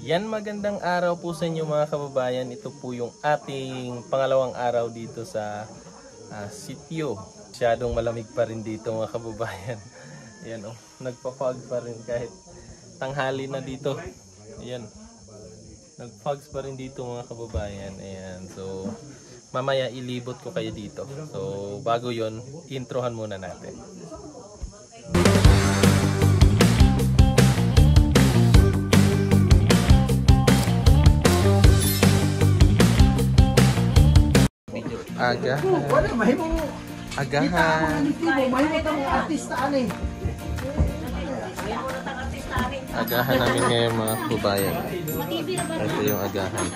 Yan, magandang araw po sa inyo mga kababayan. Ito po yung ating pangalawang araw dito sa sitio. Masyadong malamig pa rin dito mga kababayan. Ayan oh, nagpa-fog pa rin kahit tanghali na dito. Ayan, nag-fogs pa rin dito mga kababayan. Ayan, so mamaya ilibot ko kayo dito. So bago yon, introhan muna natin. Agahan. Agahan namin ngayon mga kababayan. Ito yung agahan.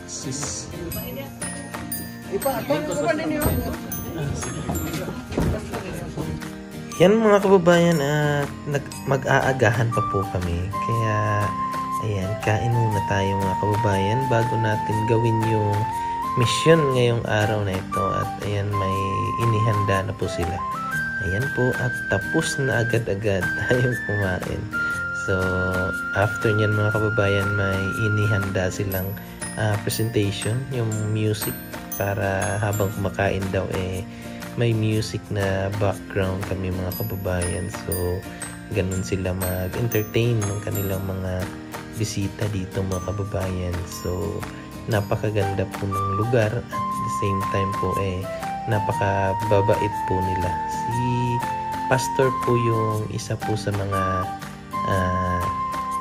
Sis. Yan mga kababayan, mag-aagahan pa po kami. Kaya ayan, kain muna tayo mga kababayan bago natin gawin yung mission ngayong araw na ito. At ayan, may inihanda na po sila. Ayan po, at tapos na agad-agad tayong kumain. So after nyan mga kababayan, may inihanda silang presentation, yung music, para habang kumakain daw may music na background kami mga kababayan. So ganun sila mag-entertain ng kanilang mga bisita dito mga kababayan. So napakaganda po ng lugar, at the same time po napakababait po nila. Si pastor po yung isa po sa mga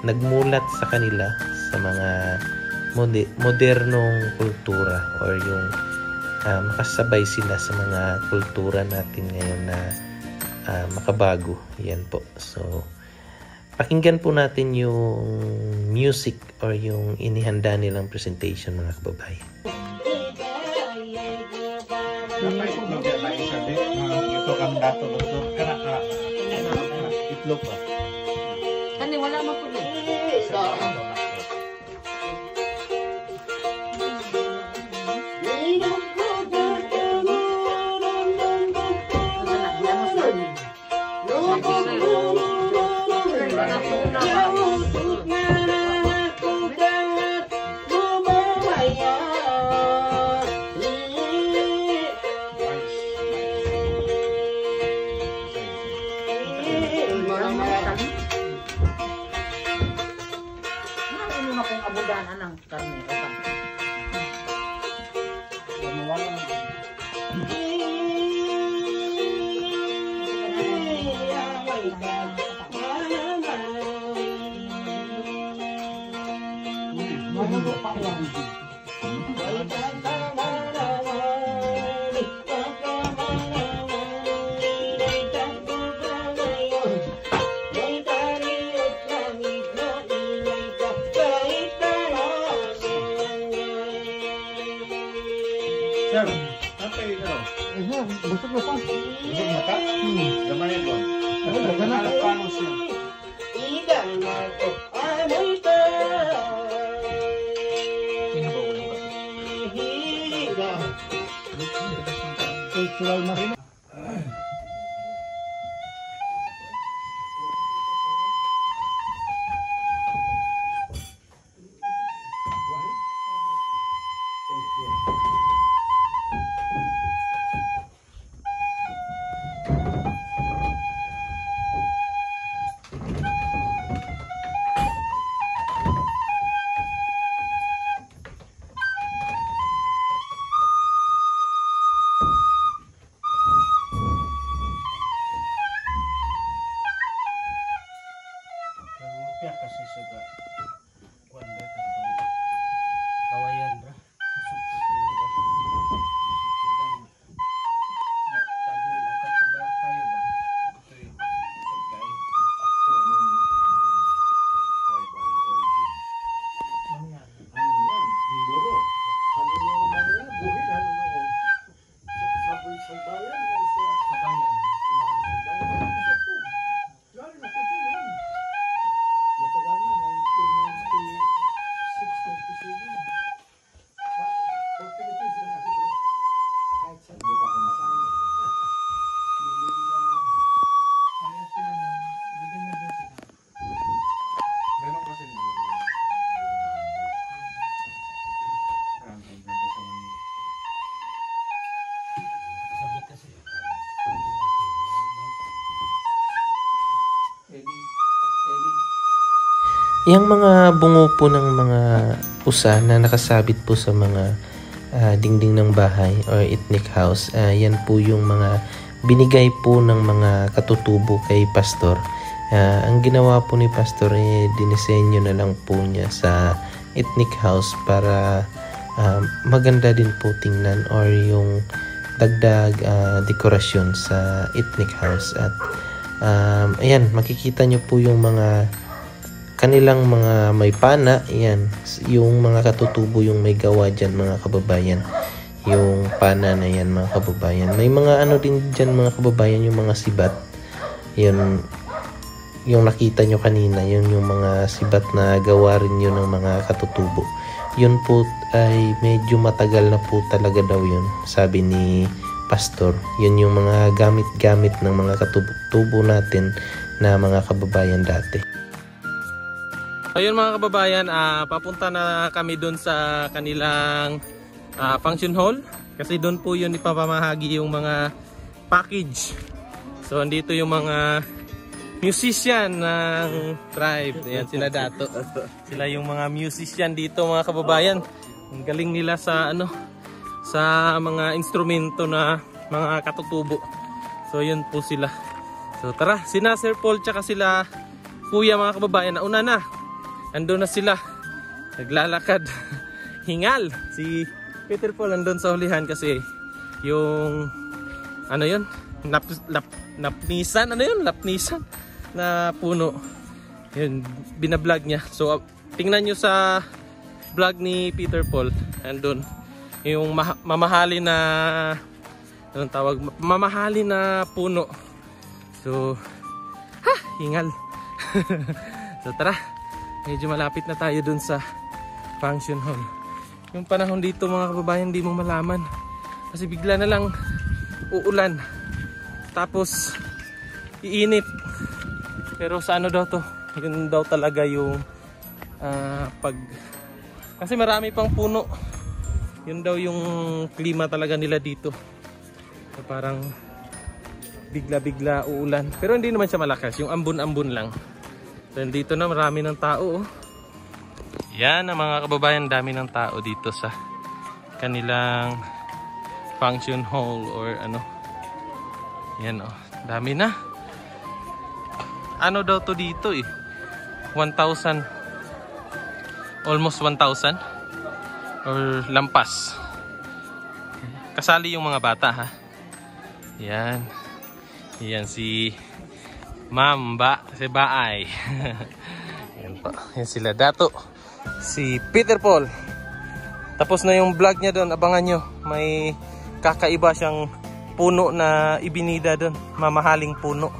nagmulat sa kanila sa mga modernong kultura, or yung makasabay sila sa mga kultura natin ngayon na makabago. Yan po. So pakinggan po natin yung music or yung inihanda nilang presentation mga kababayan. Ito kang dato dito. Kana itlog pa. Kani wala man po. Sir, apa itu? Busuk mata? Zaman itu. Ada panas ya. Cultural mas. Kasi sudah kuanda kawayan bra Yung mga bungo po ng mga usa na nakasabit po sa mga dingding ng bahay or ethnic house, yan po yung mga binigay po ng mga katutubo kay pastor. Ang ginawa po ni pastor dinisenyo na lang po niya sa ethnic house para maganda din po tingnan or yung dagdag dekorasyon sa ethnic house. At ayan, makikita nyo po yung mga kanilang mga may pana. Ayan, yung mga katutubo yung may gawa dyan mga kababayan, yung pana na yan mga kababayan. May mga ano din dyan mga kababayan, yung mga sibat, yun yung nakita nyo kanina, yun yung mga sibat na gawa rin yun ng mga katutubo. Yun po ay medyo matagal na po talaga daw yun, sabi ni pastor. Yun yung mga gamit-gamit ng mga katutubo natin na mga kababayan dati. Ayun mga kababayan, papunta na kami doon sa kanilang function hall kasi doon po yun ipapamahagi yung mga package. So andito yung mga musician ng tribe. Ayan sila Dato. Sila yung mga musician dito mga kababayan. Ang galing nila sa sa mga instrumento na mga katutubo. So yun po sila. So tara, sina Sir Paul tsaka sila Kuya mga kababayan, nauna na. Andun na sila, naglalakad, hingal. Si Peter Paul andun sa hulihan kasi yung ano yun, lapnisan na puno. Yun, binablog niya. So tingnan nyo sa vlog ni Peter Paul, andun yung mamahali na anong tawag, mamahali na puno. So hingal. So tara, medyo malapit na tayo dun sa function hall. Yung panahon dito mga kababayan, hindi mo malaman kasi bigla na lang uulan tapos iinit. Pero sa ano daw to, yun daw talaga yung kasi marami pang puno, yun daw yung klima talaga nila dito. So parang bigla-bigla uulan, pero hindi naman siya malakas, yung ambon-ambon lang. Then dito na marami ng tao. Yan ang mga kababayan, dami ng tao dito sa kanilang function hall or ano. Yan dami na. Ano daw to dito 1,000, almost 1,000 or lampas. Kasali yung mga bata ha. Yan. Yan si Ma'am si Baay. Yan po. Yan sila Dato. Si Peter Paul. Tapos na yung vlog niya doon. Abangan nyo. May kakaiba siyang puno na ibinida doon. Mamahaling puno.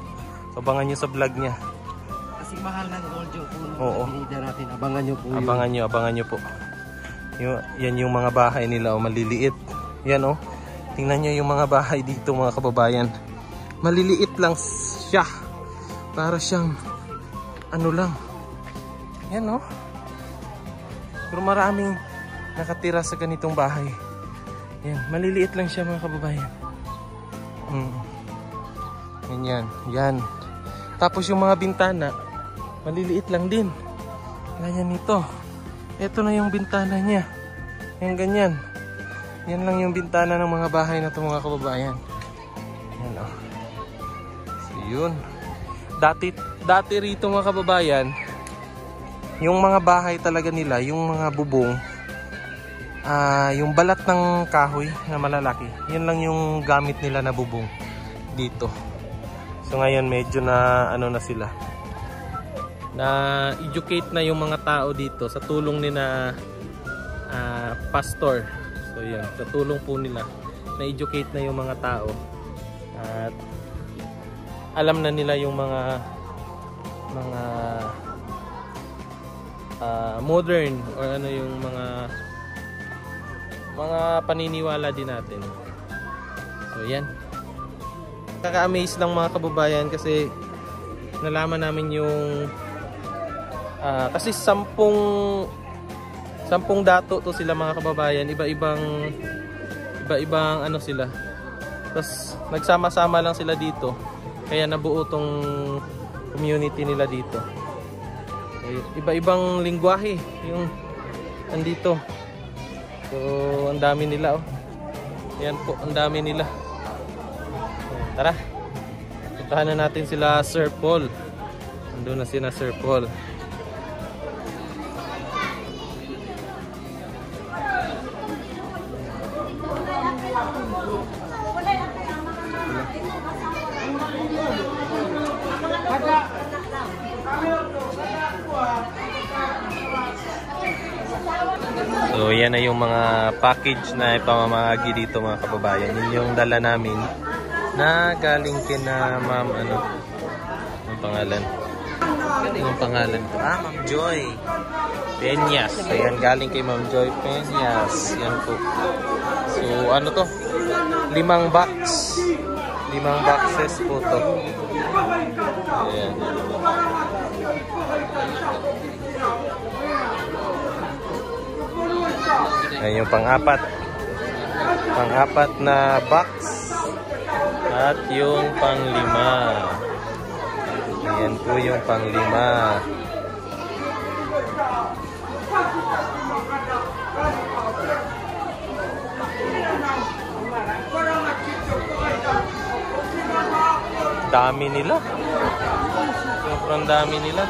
So, abangan nyo sa vlog niya. Kasi mahal ng gold yung puno. Oo. Ibinida natin. Abangan nyo po. Abangan nyo po. Yan yung mga bahay nila. Maliliit. Yan tingnan nyo yung mga bahay dito mga kababayan. Maliliit lang siya. Para siyang ano lang. Yan pero maraming nakatira sa ganitong bahay. Yan, maliliit lang siya mga kababayan. Yan. Tapos yung mga bintana, maliliit lang din. Ganyan ito. Ito na yung bintana niya. Yan ganyan. Yan lang yung bintana ng mga bahay na ito mga kababayan. Yan So yun. Dati rito mga kababayan, yung mga bahay talaga nila, yung mga bubong, yung balat ng kahoy na malalaki, yun lang yung gamit nila na bubong dito. So ngayon medyo na na sila, na educate na yung mga tao dito sa tulong ni na pastor. So yan, sa tulong po nila, na educate na yung mga tao at alam na nila yung mga modern or yung mga paniniwala din natin. So yan, kaka-amaze lang mga kababayan kasi nalaman namin yung kasi 10 dato to sila mga kababayan, iba-ibang sila, tapos nagsama-sama lang sila dito. Kaya nabuo tong community nila dito. Iba-ibang lingwahe yung andito. So, ang dami nila, oh. Ayan po, ang dami nila. Tara. Puntahan na natin sila Sir Paul. Nandun na sila Sir Paul. So yan na yung mga package na ipamamahagi dito mga kababayan. Yun yung dala namin na galing kina Ma'am ano, ang pangalan? Yung pangalan ko. Ma'am Joy Peñas. Ayan, galing kay Ma'am Joy Peñas. Yan po. So ano to? 5 box. 5 boxes po to. Ayan. Ayan yung pang-apat na box at yung pang-5. Ayan po yung pang-5. Dami nila. Sobrang dami nila.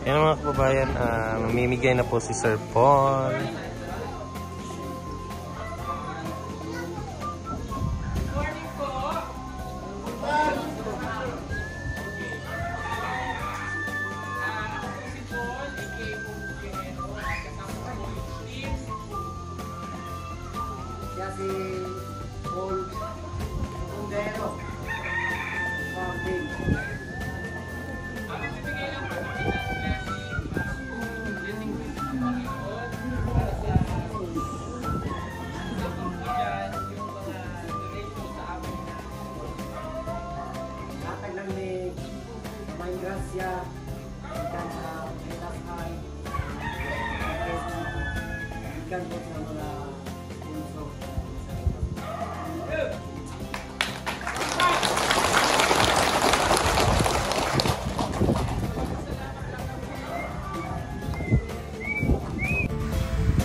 Yan mga kababayan, mamimigay na po si Sir Paul. Siya si Paul Kundero. Natag lang ni May Gracia ikan sa Etasan ikan po sa mga punso.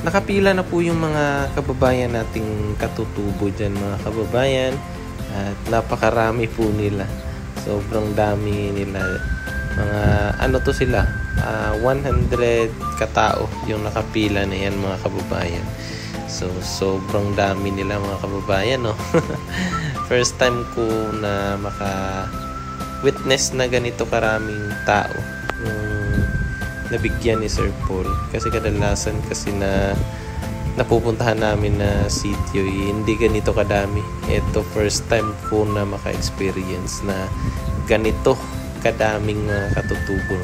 nakapila na po yung mga kababayan nating katutubo dyan mga kababayan. At napakarami po nila. Sobrang dami nila. Mga ano to sila, 100 katao yung nakapila na yan mga kababayan. So sobrang dami nila mga kababayan, no? First time ko na maka-witness na ganito karaming tao yung nabigyan ni Sir Paul. Kasi kadalasan kasi na napupuntahan namin na sitio, hindi ganito kadami. Ito first time ko na maka-experience na ganito kadaming mga katutubo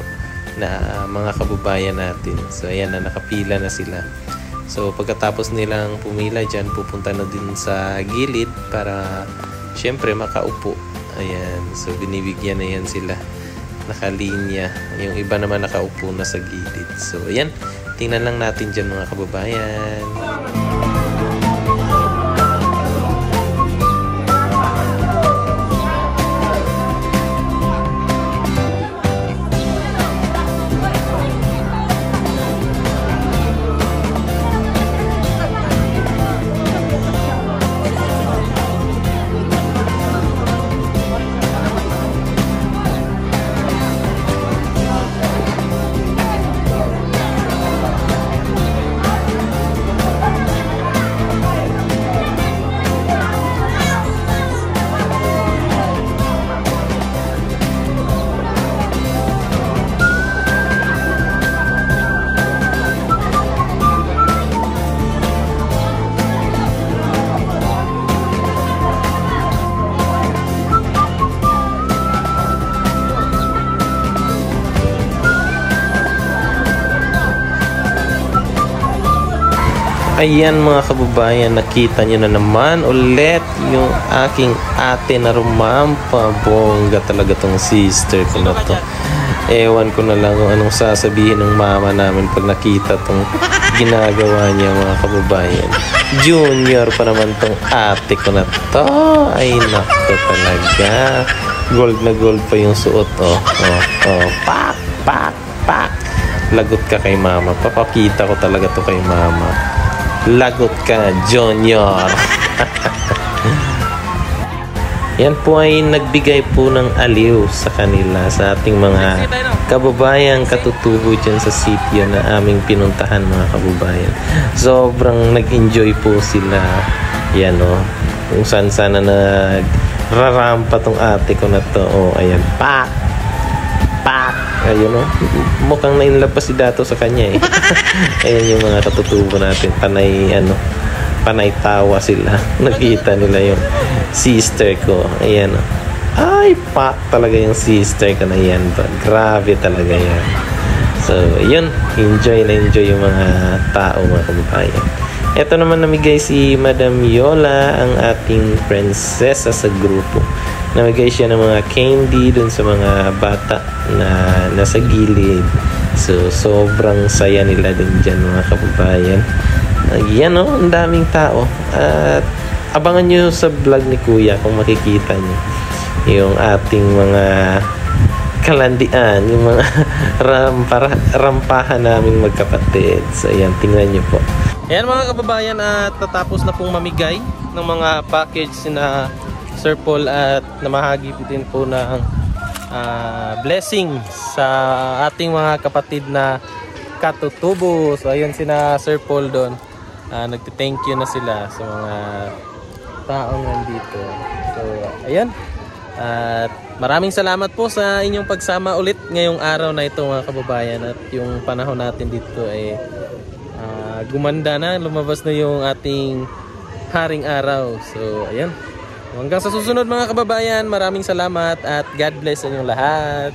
na mga kababayan natin. So ayan na, nakapila na sila. So pagkatapos nilang pumila dyan, pupunta na din sa gilid para syempre makaupo. Ayan, so binibigyan na yan sila, nakalinya. Yung iba naman nakaupo na sa gilid. So ayan, tingnan lang natin dyan mga kababayan. Ayan mga kababayan, nakita nyo na naman ulit yung aking ate na rumampa. Bongga talaga tong sister ko na to. Ewan ko na lang kung anong sasabihin ng mama namin pag nakita tong ginagawa niya mga kababayan. Junior pa naman tong ate ko na to. Ay nako talaga. Gold na gold pa yung suot. Pak, pak, pak. Lagot ka kay mama. Papakita ko talaga to kay mama. Lagot ka, Junior. Yan po ay nagbigay po ng aliw sa kanila, sa ating mga kababayang katutubo dyan sa sitio na aming pinuntahan mga kababayan. Sobrang nag-enjoy po sila. Yan o, kung saan sana nagrarampa tong ate ko na to. O, ayan, pak! Pak! Ayun o, mukhang nainlove pa si Dato sa kanya eh. Ayan yung mga katutubo natin, panay tawa sila. Nakita nila yung sister ko. Ayan o, ay pak talaga yung sister ko na yan. Grabe talaga yan. So yun, enjoy na enjoy yung mga tao mga kababayan. Ito naman namigay si Madam Yola, ang ating prinsesa sa grupo. Namigay siya ng mga candy dun sa mga bata na nasa gilid. So sobrang saya nila din dyan mga kababayan. Yan o, ang daming tao. At abangan nyo sa vlog ni Kuya kung makikita nyo yung ating mga kalandian, yung mga rampahan naming magkapatid. So ayan, tingnan nyo po. Ayan mga kababayan, at tatapos na pong mamigay ng mga package na Sir Paul at namahagi din po ng blessing sa ating mga kapatid na katutubo. So ayun sina Sir Paul doon. Nagti-thank you na sila sa mga taong nandito. So ayun. At maraming salamat po sa inyong pagsama ulit ngayong araw na ito mga kababayan. At yung panahon natin dito ay gumanda na, lumabas na yung ating haring araw. So ayun. Hanggang sa susunod mga kababayan, maraming salamat at God bless sa inyong lahat.